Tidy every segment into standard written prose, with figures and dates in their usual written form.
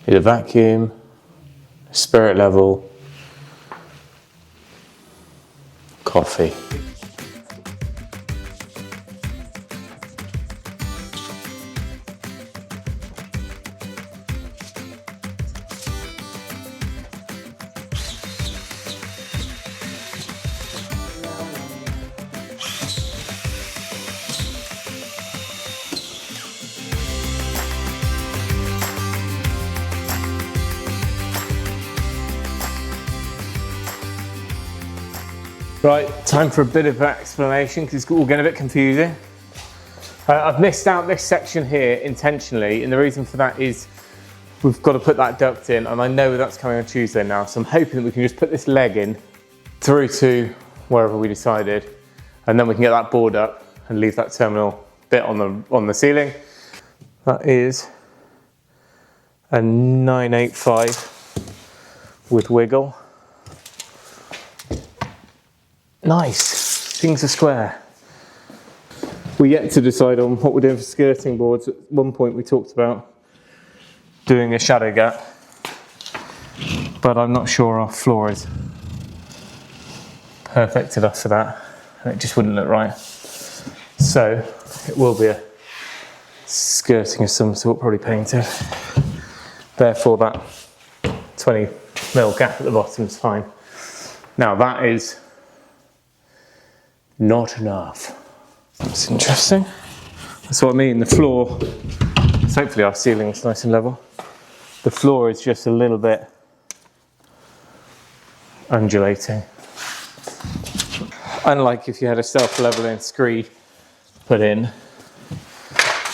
Need a vacuum, spirit level, coffee. Right, time for a bit of explanation because it's all getting a bit confusing. I've missed out this section here intentionally, and the reason for that is we've got to put that duct in, and I know that's coming on Tuesday now, so I'm hoping that we can just put this leg in through to wherever we decided, and then we can get that board up and leave that terminal bit on the ceiling. That is a 985 with wiggle. Nice, things are square. We yet to decide on what we're doing for skirting boards. At one point we talked about doing a shadow gap, but I'm not sure our floor is perfect enough for that, and it just wouldn't look right. So it will be a skirting of some sort, probably painted. Therefore that 20mm gap at the bottom is fine. Now that is not enough. That's interesting. That's what I mean. The floor, so hopefully our ceiling is nice and level. The floor is just a little bit undulating. Unlike if you had a self-leveling screed put in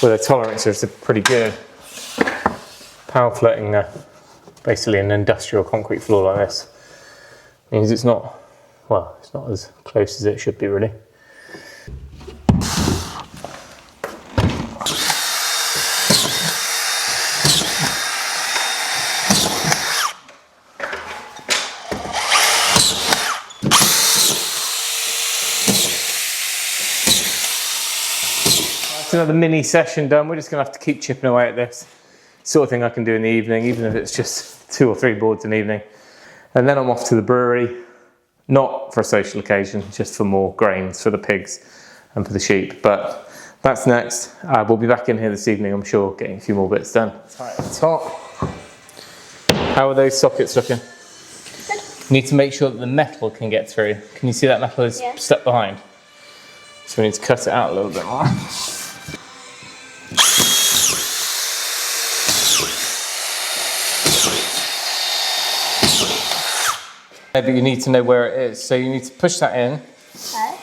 with a tolerance is pretty good. Power floating basically an industrial concrete floor like this means it's not, well, it's not as close as it should be really. That's another mini session done. We're just going to have to keep chipping away at this. Sort of thing I can do in the evening, even if it's just 2 or 3 boards in the evening. And then I'm off to the brewery. Not for a social occasion, just for more grains for the pigs and for the sheep. But that's next. We'll be back in here this evening, I'm sure, getting a few more bits done. It's hot. How are those sockets looking? Good. Need to make sure that the metal can get through. Can you see that metal is stuck behind? So we need to cut it out a little bit more. But you need to know where it is, so you need to push that in. Okay.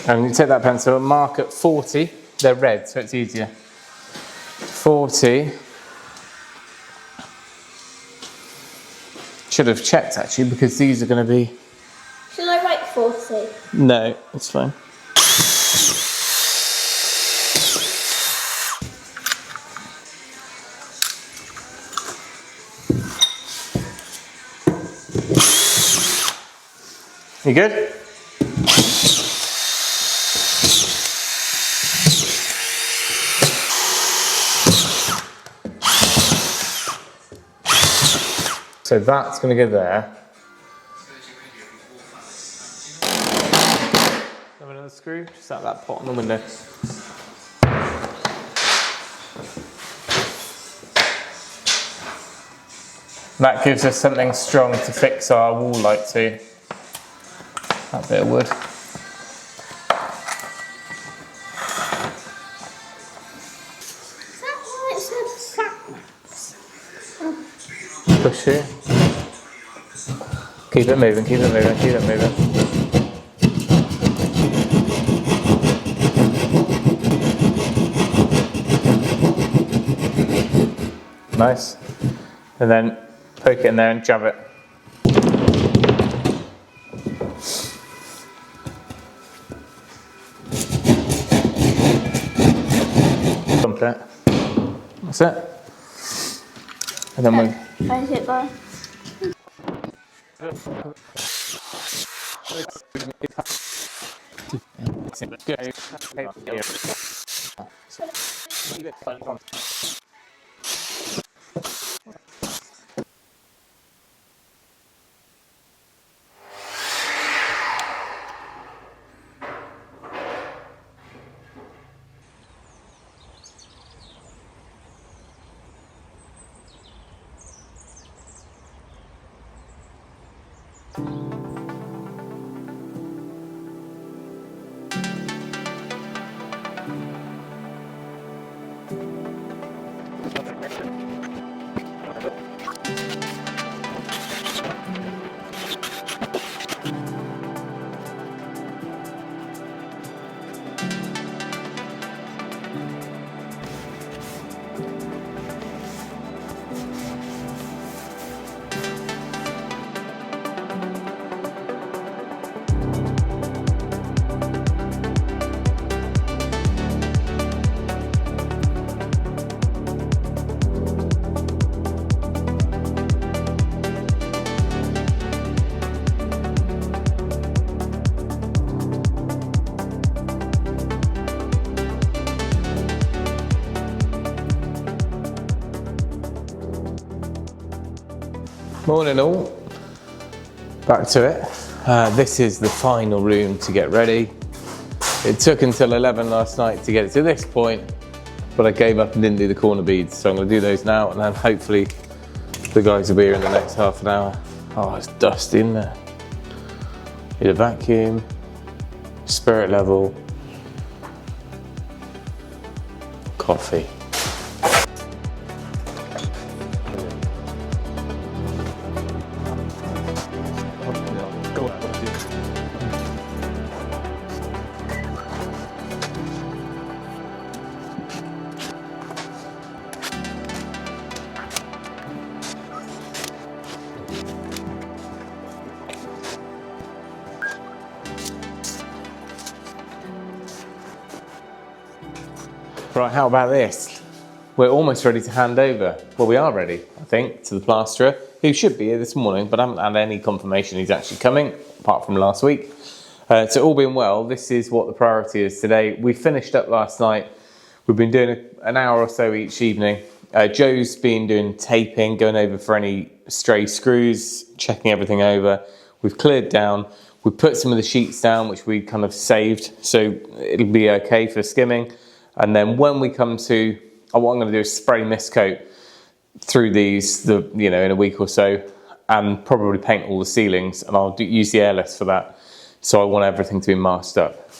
And you take that pencil and mark at 40. They're red, so it's easier. 40. Should have checked actually, because these are going to be. Should I write 40? No, it's fine. You good? So that's going to go there. Have another screw, just out that pot on the window. That gives us something strong to fix our wall light to. That bit of wood. Is that why it says sadness? Push here. Keep it moving, keep it moving, keep it moving. Nice. And then poke it in there and jab it. Complete. That's it. And then we. How's it going? Morning all, back to it. This is the final room to get ready. It took until 11 last night to get it to this point, but I gave up and didn't do the corner beads, so I'm going to do those now, and then hopefully the guys will be here in the next half an hour. Oh, it's dusty in there. Need a vacuum, spirit level, coffee. Right, how about this? We're almost ready to hand over. Well, we are ready, I think, to the plasterer, who should be here this morning, but I haven't had any confirmation he's actually coming, apart from last week. So all being well, this is what the priority is today. We finished up last night. We've been doing an hour or so each evening. Joe's been doing taping, going over for any stray screws, checking everything over. We've cleared down. We put some of the sheets down, which we kind of saved, so it'll be okay for skimming. And then when we come to, what I'm going to do is spray mist coat through these, in a week or so, and probably paint all the ceilings, and I'll use the airless for that. So I want everything to be masked up.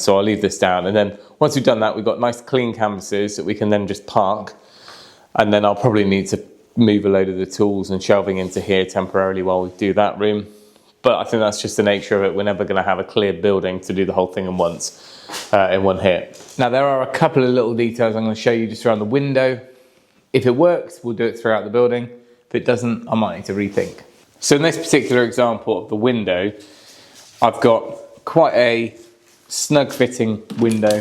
So I'll leave this down, and then once we've done that, we've got nice clean canvases that we can then just park, and then I'll probably need to move a load of the tools and shelving into here temporarily while we do that room. But I think that's just the nature of it. We're never going to have a clear building to do the whole thing in one hit. Now there are a couple of little details I'm going to show you just around the window. If it works, we'll do it throughout the building. If it doesn't, I might need to rethink. So in this particular example of the window, I've got quite a snug fitting window.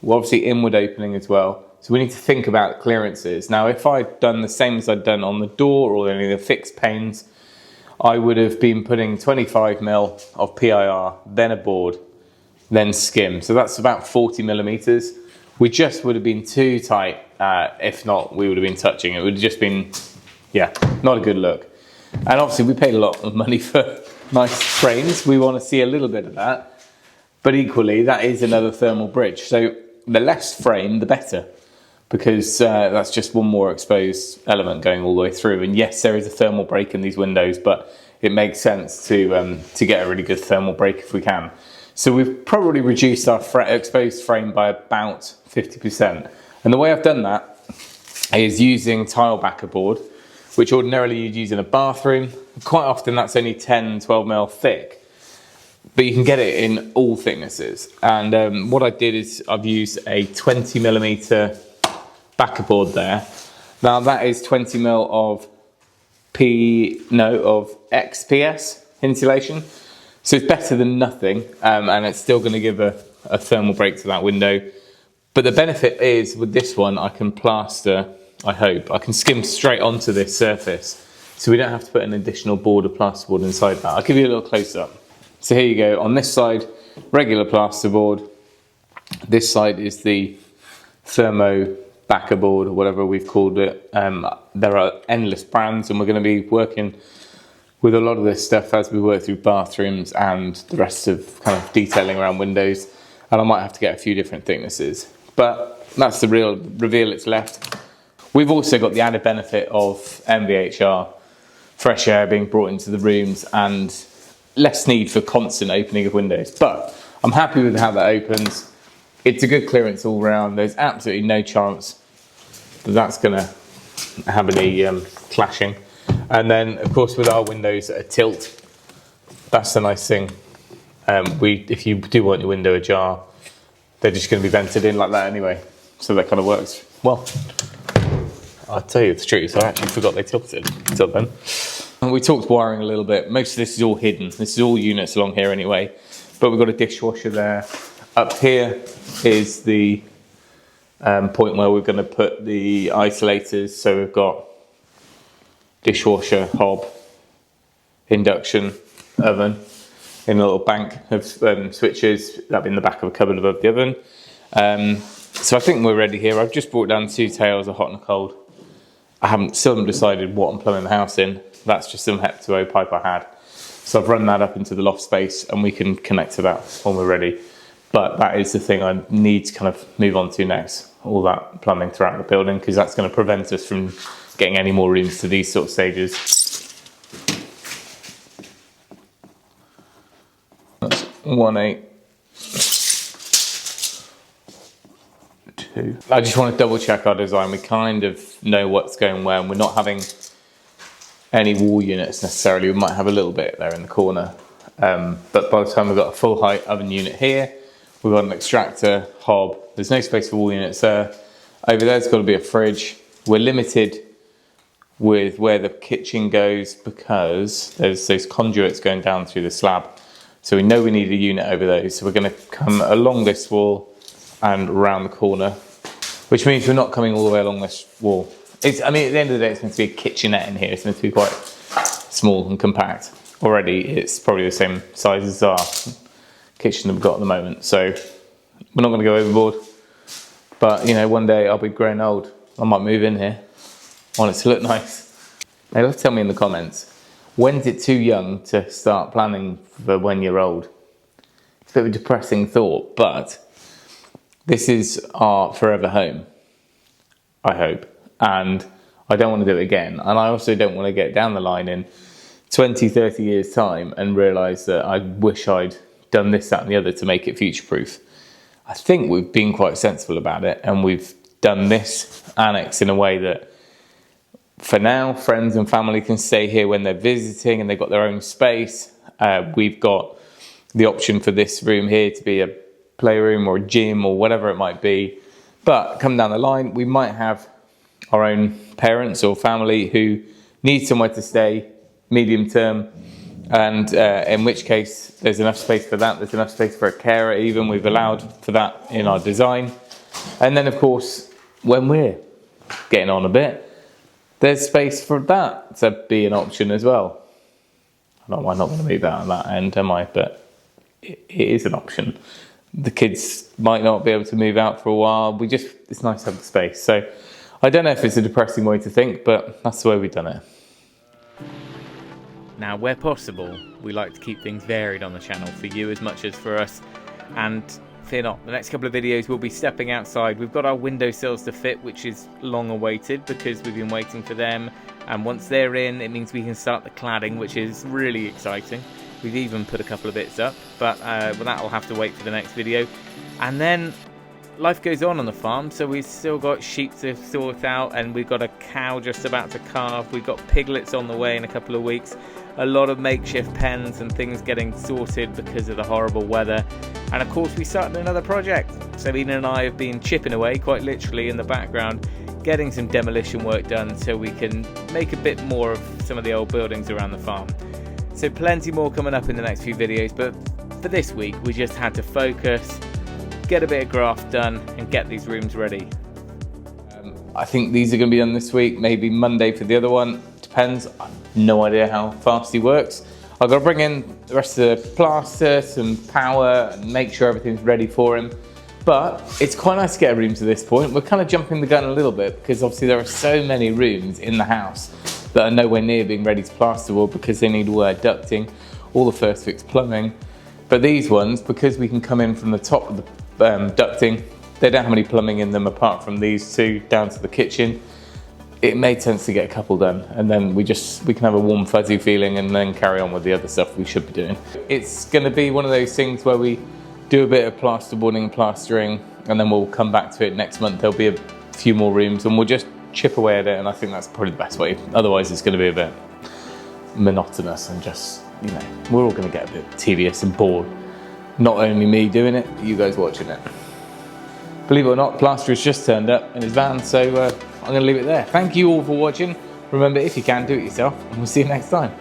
Well, obviously inward opening as well. So we need to think about clearances. Now if I'd done the same as I'd done on the door or any of the fixed panes, I would have been putting 25mm of PIR, then a board, then skim. So that's about 40mm. We just would have been too tight. If not, we would have been touching. It would have just been, not a good look. And obviously we paid a lot of money for nice frames. We want to see a little bit of that. But equally, that is another thermal bridge. So the less frame, the better. Because that's just one more exposed element going all the way through. And yes, there is a thermal break in these windows, but it makes sense to get a really good thermal break if we can. So we've probably reduced our exposed frame by about 50%. And the way I've done that is using tile backer board, which ordinarily you'd use in a bathroom. Quite often that's only 10, 12mm thick, but you can get it in all thicknesses. And what I did is I've used a 20mm backer board there. Now that is 20mm of XPS insulation. So it's better than nothing, and it's still going to give a thermal break to that window. But the benefit is, with this one, I can plaster, I hope. I can skim straight onto this surface, so we don't have to put an additional board of plasterboard inside that. I'll give you a little close-up. So here you go. On this side, regular plasterboard. This side is the thermo backer board, or whatever we've called it. There are endless brands, and we're going to be working with a lot of this stuff as we work through bathrooms and the rest of kind of detailing around windows, and I might have to get a few different thicknesses, but that's the real reveal that's left. We've also got the added benefit of MVHR fresh air being brought into the rooms and less need for constant opening of windows. But I'm happy with how that opens. It's a good clearance all round. There's absolutely no chance that that's going to have any clashing. And then, of course, with our windows at a tilt, that's the nice thing. If you do want your window ajar, they're just going to be vented in like that anyway. So that kind of works well. I'll tell you the truth, I actually forgot they tilted until then. And we talked wiring a little bit. Most of this is all hidden. This is all units along here anyway. But we've got a dishwasher there. Up here is the point where we're going to put the isolators. So we've got dishwasher, hob, induction, oven in a little bank of switches. That'll be in the back of a cupboard above the oven. So I think we're ready here. I've just brought down 2 tails, a hot and a cold. I still haven't decided what I'm plumbing the house in. That's just some Hep2O pipe I had. So I've run that up into the loft space and we can connect to that when we're ready. But that is the thing I need to kind of move on to next, all that plumbing throughout the building, because that's going to prevent us from getting any more rooms to these sort of stages. That's 1/8. 2. I just want to double check our design. We kind of know what's going where, and we're not having any wall units necessarily. We might have a little bit there in the corner. But by the time we've got a full height oven unit here, we've got an extractor, hob. There's no space for wall units there. Over there's got to be a fridge. We're limited with where the kitchen goes because there's those conduits going down through the slab. So we know we need a unit over those. So we're going to come along this wall and around the corner, which means we're not coming all the way along this wall. I mean, at the end of the day, it's meant to be a kitchenette in here. It's meant to be quite small and compact. Already, it's probably the same size as our kitchen that we've got at the moment. So we're not going to go overboard. But, you know, one day I'll be growing old. I might move in here. I want it to look nice. Now, let's tell me in the comments, when's it too young to start planning for when you're old? It's a bit of a depressing thought, but this is our forever home, I hope. And I don't want to do it again. And I also don't want to get down the line in 20, 30 years' time and realise that I wish I'd done this, that and the other to make it future-proof. I think we've been quite sensible about it, and we've done this annex in a way that for now, friends and family can stay here when they're visiting and they've got their own space. We've got the option for this room here to be a playroom or a gym or whatever it might be. But come down the line, we might have our own parents or family who need somewhere to stay medium term. And in which case, there's enough space for that. There's enough space for a carer even. We've allowed for that in our design. And then, of course, when we're getting on a bit, there's space for that to be an option as well. I'm not going to move that on that end, am I? But it is an option. The kids might not be able to move out for a while. It's nice to have the space. So I don't know if it's a depressing way to think, but that's the way we've done it. Now, where possible, we like to keep things varied on the channel for you as much as for us. And fear not, the next couple of videos we'll be stepping outside. We've got our windowsills to fit, which is long awaited because we've been waiting for them. And once they're in, it means we can start the cladding, which is really exciting. We've even put a couple of bits up, but that will have to wait for the next video. And then life goes on the farm, so we've still got sheep to sort out, and we've got a cow just about to calve. We've got piglets on the way in a couple of weeks. A lot of makeshift pens and things getting sorted because of the horrible weather. And of course, we started another project. So Eden and I have been chipping away, quite literally, in the background, getting some demolition work done so we can make a bit more of some of the old buildings around the farm. So plenty more coming up in the next few videos, but for this week we just had to focus, get a bit of graft done and get these rooms ready. I think these are going to be done this week, maybe Monday for the other one, depends. I have no idea how fast he works. I've got to bring in the rest of the plaster, some power, and make sure everything's ready for him. But it's quite nice to get a room to this point. We're kind of jumping the gun a little bit because obviously there are so many rooms in the house that are nowhere near being ready to plasterboard because they need all their ducting, all the first fix plumbing. But these ones, because we can come in from the top of the ducting, they don't have any plumbing in them apart from these two down to the kitchen. it made sense to get a couple done, and then we can have a warm fuzzy feeling and then carry on with the other stuff we should be doing. It's going to be one of those things where we do a bit of plasterboarding and plastering, and then we'll come back to it next month. There'll be a few more rooms and we'll just chip away at it, and I think that's probably the best way. Otherwise it's going to be a bit monotonous and just, you know, we're all going to get a bit tedious and bored. Not only me doing it, but you guys watching it. Believe it or not, Plaster has just turned up in his van, so I'm going to leave it there. Thank you all for watching. Remember, if you can, do it yourself, and we'll see you next time.